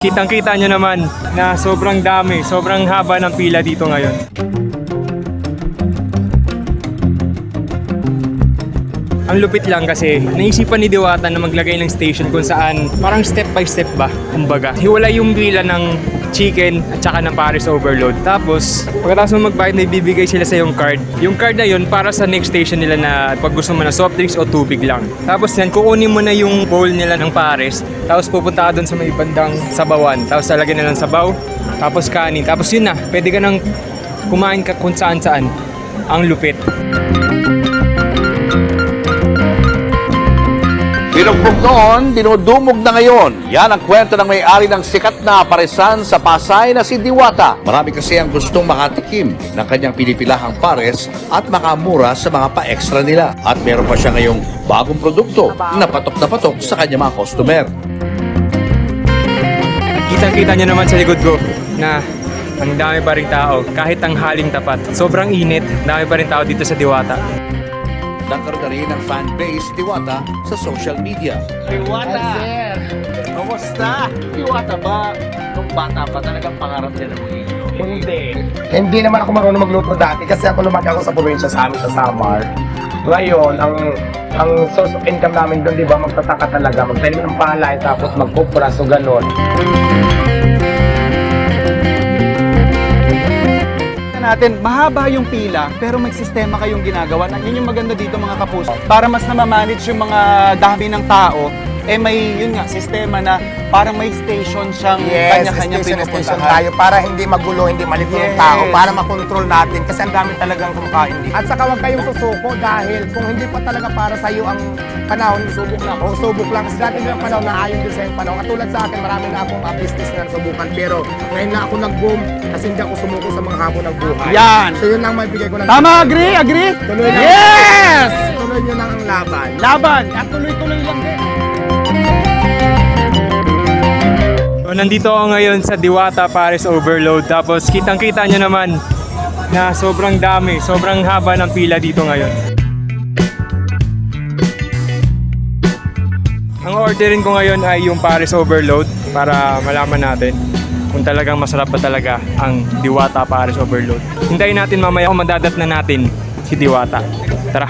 Kitang-kita nyo naman na sobrang dami, sobrang haba ng pila dito ngayon. Ang lupit lang kasi naisipan ni Diwata na maglagay ng station kung saan parang step by step ba, kumbaga. Hiwalay yung pila ng chicken at saka ng Paris Overload. Tapos, pagkatapos mo magbayad, may bibigay sila sa yung card. Yung card na yun para sa next station nila na pag gusto mo na soft drinks o tubig lang. Tapos yan, kukunin mo na yung bowl nila ng Paris. Tapos pupunta ka doon sa may bandang sabawan. Tapos lalagyan na ng sabaw. Tapos kanin. Tapos yun na, pwede ka nang kumain ka kung saan-saan. Ang lupit. Binugbog noon, dinudumog na ngayon. Yan ang kwento ng may-ari ng sikat na paresan sa Pasay na si Diwata. Marami kasi ang gustong makatikim ng kanyang pinipilahang pares at makamura sa mga pa-extra nila. At meron pa siya ngayong bagong produkto na patok sa kanyang mga customer. Kitang-kita nyo naman sa likod ko na ang dami pa rin tao. Kahit ang haling tapat. Sobrang init, dami pa rin tao dito sa Diwata. Nagkaroon na rin ng fan base Diwata sa social media. Diwata! Kumusta? Diwata ba? Nung bata pa talagang pangarap niya ng magiging? Hindi naman ako marunong magluto dati kasi ako lumaki ako sa probinsya sa amin sa Samar. Ngayon, ang source of income namin doon, di ba, magtataka talaga. Magtanim ng palay tapos magkupra, so ganon. Natin, mahaba yung pila pero may sistema kayong ginagawa. Yun yung maganda dito mga kapuso. Para mas na-manage yung mga dami ng tao, may yun nga, sistema na parang may station siyang kanya-kanya station pinupuntahan. tayo para hindi magulo, hindi malito yung tao, para makontrol natin kasi ang dami talagang kumakain dito. At saka huwag kayong susuko dahil kung hindi pa talaga para sa iyo ang panahon, subok lang. O subok lang. Kasi dati yung panahon na ayon din sa yung panahon. Katulad sa akin, marami na akong business na subukan. Pero ngayon na ako nag-boom kasi hindi ako sumuko sa mga habon ng buhay. Yan! So yun lang maibigay ko lang. Tama, agree? Agree? Tuloy lang. Yes! Tuloy nyo lang ang laban. Laban! At tuloy-tuloy lang din. So, nandito ako ngayon sa Diwata Paris Overload. Tapos kitang-kita nyo naman na sobrang dami, sobrang haba ng pila dito ngayon. Ang orderin ko ngayon ay yung Paris Overload para malaman natin kung talagang masarap ba talaga ang Diwata Paris Overload. Hintayin natin mamaya kung madadat na natin si Diwata. Tara!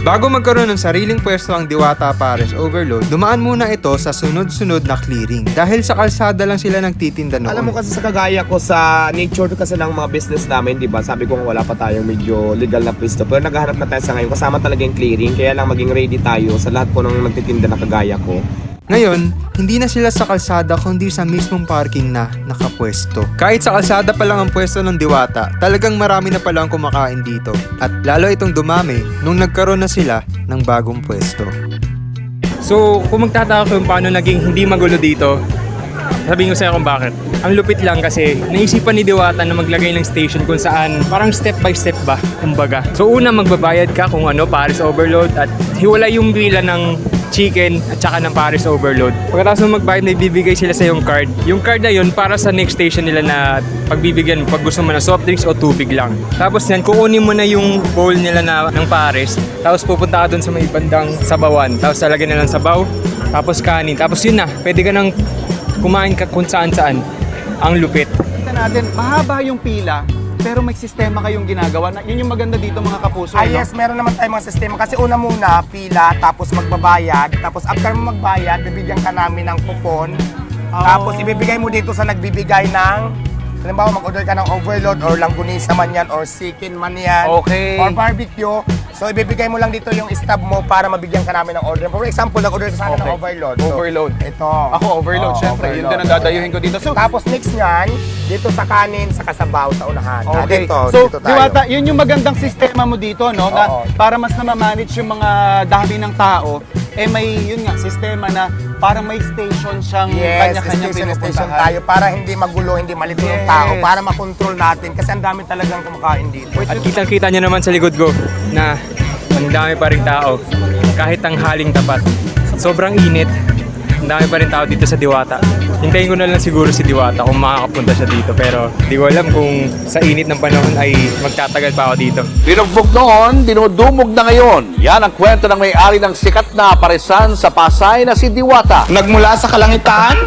Bago magkaroon ng sariling pwesto ang Diwata Paris Overload, dumaan muna ito sa sunod-sunod na clearing dahil sa kalsada lang sila nagtitinda noon. Alam mo kasi sa kagaya ko sa nature kasi ng mga business namin, di ba? Sabi ko wala pa tayong medyo legal na pwesto. Pero naghahanap na tayo sa ngayon. Kasama talaga yung clearing. Kaya lang maging ready tayo sa lahat po ng nagtitinda na kagaya ko. Ngayon, hindi na sila sa kalsada kundi sa mismong parking na nakapwesto. Kahit sa kalsada pa lang ang pwesto ng Diwata, talagang marami na palang kumakain dito. At lalo itong dumami nung nagkaroon na sila ng bagong pwesto. So, kung magtataka kung paano naging hindi magulo dito, sabihin ko sa'yo kung bakit. Ang lupit lang kasi naisipan ni Diwata na maglagay ng station kung saan parang step by step ba, kumbaga. So una magbabayad ka kung ano, Paris Overload at hiwalay yung pila ng chicken at saka ng Paris Overload. Pagkatapos mo magbayad, may bibigay sila sa yung card. Yung card na yun para sa next station nila na pagbibigyan pag gusto mo na soft drinks o tubig lang. Tapos yan, kukunin mo na yung bowl nila ng Paris. Tapos pupunta ka doon sa may bandang sabawan. Tapos lalagyan na ng sabaw. Tapos kanin. Tapos yun na, pwede ka nang kumain ka kung saan-saan. Ang lupit. Kita natin, mahaba yung pila pero may sistema kayong ginagawa. Yun yung maganda dito mga kapuso. Ah yes, meron naman tayong mga sistema. Kasi una muna, pila, tapos magbabayad. Tapos after mo magbayad, bibigyan ka namin ng coupon. Tapos ibibigay mo dito sa nagbibigay ng, halimbawa mag-order ka ng overload or langgunisa man yan or chicken man yan. Okay. Or barbecue. So ibibigay mo lang dito yung stub mo para mabigyan ka namin ng order. For example, nag-order ka sa akin ng overload. So, Overload. ito. Ako overload, syempre. Yun din ang dadayuhin ko dito. So, Tapos next nyan, dito sa kanin, sa kasabaw, sa unahan. okay. Dito, So, dito tayo. Diwata, yun yung magandang sistema mo dito, no? Na Oo. para mas na-manage yung mga dami ng tao, may yun nga, sistema na parang may station siyang Yes, kanya-kanya station pinupuntahan. tayo para hindi magulo, hindi malito yung Yes. tao, para makontrol natin kasi ang dami talagang kumakain dito. At kitang-kita nyo naman sa likod ko na ang dami pa rin tao. Kahit ang haling tapat. Sobrang init, ang dami pa rin tao dito sa Diwata. Hintayin ko na lang siguro si Diwata kung makakapunta siya dito. Pero di ko alam kung sa init ng panahon ay magtatagal pa ako dito. Binugbog noon, dinudumog na ngayon. Yan ang kwento ng may-ari ng sikat na paresan sa Pasay na si Diwata. Nagmula sa kalangitan,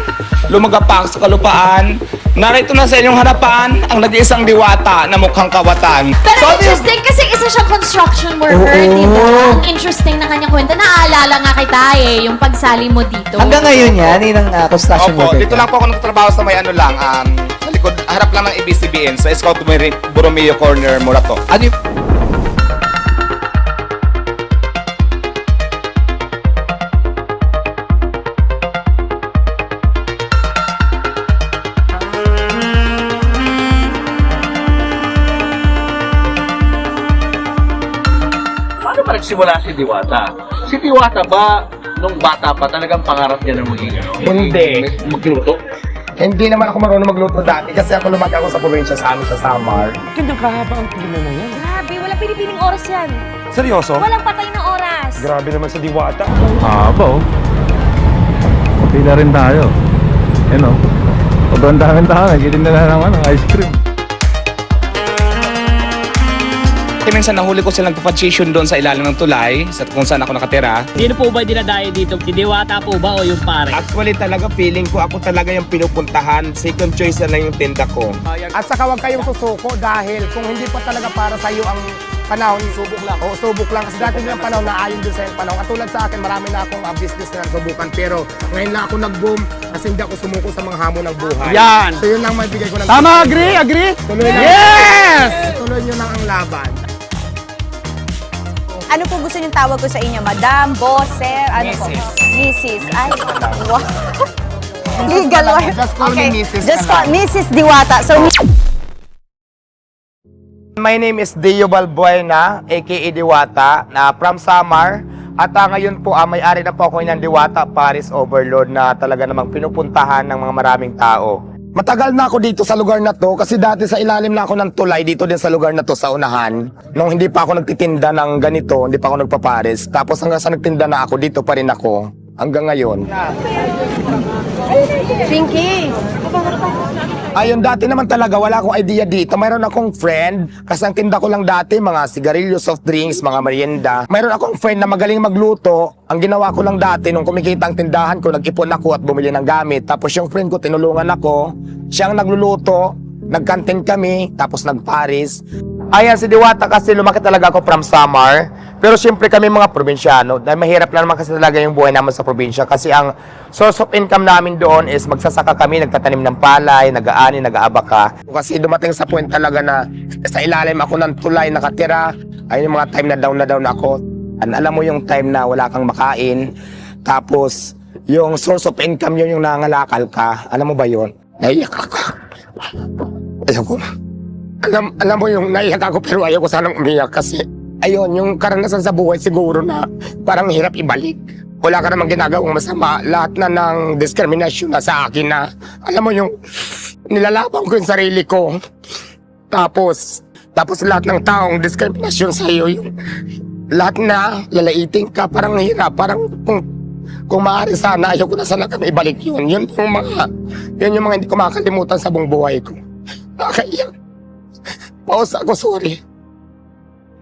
lumagapak sa kalupaan, narito na sa inyong harapan ang nag-iisang diwata na mukhang kawatan. Pero interesting kasi isa siyang construction worker, di ba? Ang interesting na kanyang kwento. Naaalala nga kita yung pagsali mo dito. Hanggang ngayon yan, yun ang construction Opo, worker. dito lang po ako nagtatrabaho sa may ano lang, sa likod, harap lang ng ABCBN, sa Scout Borromeo Corner, Morato. Ano yung Paano ba nagsimula si Diwata? Si Diwata ba, nung bata pa, talagang pangarap niya na maging Hindi. magluto? Hindi naman ako marunong magluto dati kasi ako lumaki ako sa probinsya sa amin sa Samar. Grabe, wala pinipiling oras yan. Seryoso? Walang patay na oras. Grabe naman sa Diwata. Haba oh. Pila rin tayo. Yan oh. Sobrang daming tao. Nagtitinda na naman ng ice cream. Minsan nahuli ko silang position doon sa ilalim ng tulay, sa kung saan ako nakatira. Sino po ba dinadayo dito? Si Diwata po ba o yung pare? Actually talaga feeling ko ako talaga yung pinupuntahan. Second choice na lang yung tinda ko. At saka huwag kayong susuko dahil kung hindi pa talaga para sa iyo ang panahon, subok lang. O subok lang. Kasi dati yung panahon na ayon din sa yung panahon. At tulad sa akin, marami na akong business na subukan. Pero ngayon lang ako nag-boom kasi hindi ako sumuko sa mga hamon ng buhay. Yan! So yun lang maibigay ko ng Tama, agree? Tuloy lang. Yes! Tuloy nyo lang ang laban. Ano po gusto niyong tawag ko sa inyo? Madam, boss, sir, ano po? Mrs. Ay, wow. Legal word. Just call me Mrs. Just ka call lang. Mrs. Diwata. So, My name is Dio Balbuena, aka Diwata, na from Samar. At ngayon po, may-ari na po ako ng Diwata Paris Overload na talaga namang pinupuntahan ng mga maraming tao. Matagal na ako dito sa lugar na to kasi dati sa ilalim na ako ng tulay dito din sa lugar na to sa unahan. Nung hindi pa ako nagtitinda ng ganito, hindi pa ako nagpapares. Tapos hanggang sa nagtinda na ako, dito pa rin ako. Hanggang ngayon. Pinky. Ayun, dati naman talaga, wala akong idea dito. Mayroon akong friend, kasi ang tinda ko lang dati, mga sigarilyo, soft drinks, mga merienda. Mayroon akong friend na magaling magluto. Ang ginawa ko lang dati, nung kumikita ang tindahan ko, nag-ipon ako at bumili ng gamit. Tapos yung friend ko, tinulungan ako. Siyang nagluluto, nagkantin kami, tapos nagparis. Ayan, si Diwata kasi lumaki talaga ako from Samar. Pero siyempre kami mga probinsyano, dahil mahirap lang naman kasi talaga yung buhay naman sa probinsya. Kasi ang source of income namin doon is magsasaka kami, nagtatanim ng palay, nag-aani, nag-aabaka. Kasi dumating sa point talaga na sa ilalim ako ng tulay nakatira. Ayun yung mga time na down ako. Alam mo yung time na wala kang makain. Tapos yung source of income yun yung nangangalakal ka. Alam mo ba yun? Naiyak ako. Ayoko. Alam mo yung naiyak ako pero ayoko sanang umiyak kasi ayun, yung karanasan sa buhay siguro na parang hirap ibalik. Wala ka namang ginagawang masama. Lahat na ng diskriminasyon na sa akin na, alam mo yung nilalaban ko yung sarili ko. Tapos lahat ng taong diskriminasyon sa iyo, yung lahat na lalaiting ka, parang hirap. Parang kung maaari sana, ayoko na sana kami ibalik yun. Yun yung mga hindi ko makakalimutan sa buong buhay ko. Nakaiyak. Pause ako, sorry.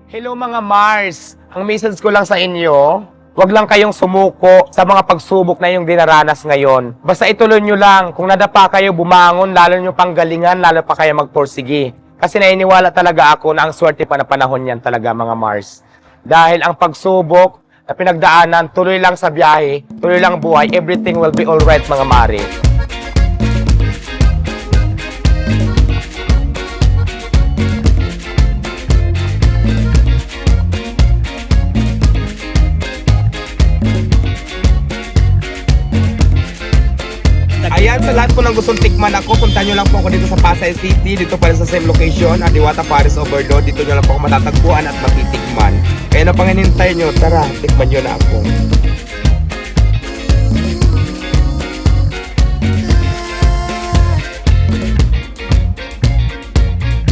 Hello mga Mars! Ang message ko lang sa inyo, wag lang kayong sumuko sa mga pagsubok na yung dinaranas ngayon. Basta ituloy nyo lang, kung nadapa kayo bumangon, lalo nyo panggalingan, lalo pa kayo magporsige. Kasi nainiwala talaga ako na ang swerte pa na panahon yan talaga mga Mars. Dahil ang pagsubok na pinagdaanan, tuloy lang sa biyahe, tuloy lang buhay, everything will be alright mga Mare. Ayan, sa lahat po ng gustong tikman ako, punta nyo lang po ako dito sa Pasay City, dito pa rin sa same location, Diwata Paris Overload. Dito nyo lang po ako matatagpuan at matitikman. Kaya na pang hinintay nyo, tara, tikman nyo na ako.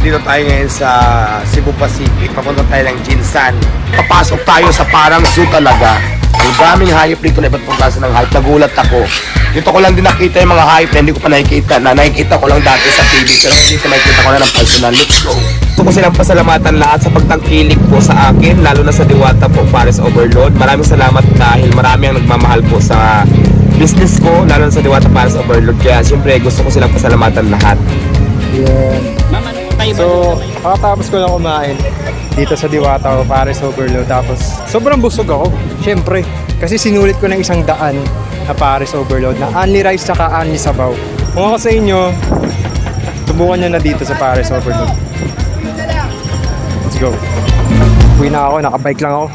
Dito tayo ngayon sa Cebu Pacific, papunta tayo ng Jinsan. Papasok tayo sa parang zoo talaga. Ang daming hayop dito na iba't pang klase ng hayop. Nagulat ako. Dito ko lang din nakita yung mga hype na hindi ko pa nakikita. Nakikita ko lang dati sa TV. Pero dito nakikita ko na ng personal. Let's go! Gusto ko silang pasalamatan lahat sa pagtangkilik po sa akin, lalo na sa Diwata po, Paris Overload. Maraming salamat dahil marami ang nagmamahal po sa business ko, lalo na sa Diwata Paris Overload. Kaya siyempre gusto ko silang pasalamatan lahat. Ma'am, ano yung kaiba So, kakatapos ko lang kumain dito sa Diwata o Paris Overload. Tapos, sobrang busog ako. Siyempre, kasi sinulit ko ng 100 na Paris Overload na only rice tsaka only sabaw. Kung ako sa inyo, subukan nyo na dito sa Paris Overload. Let's go. Uwi na ako, nakabike lang ako.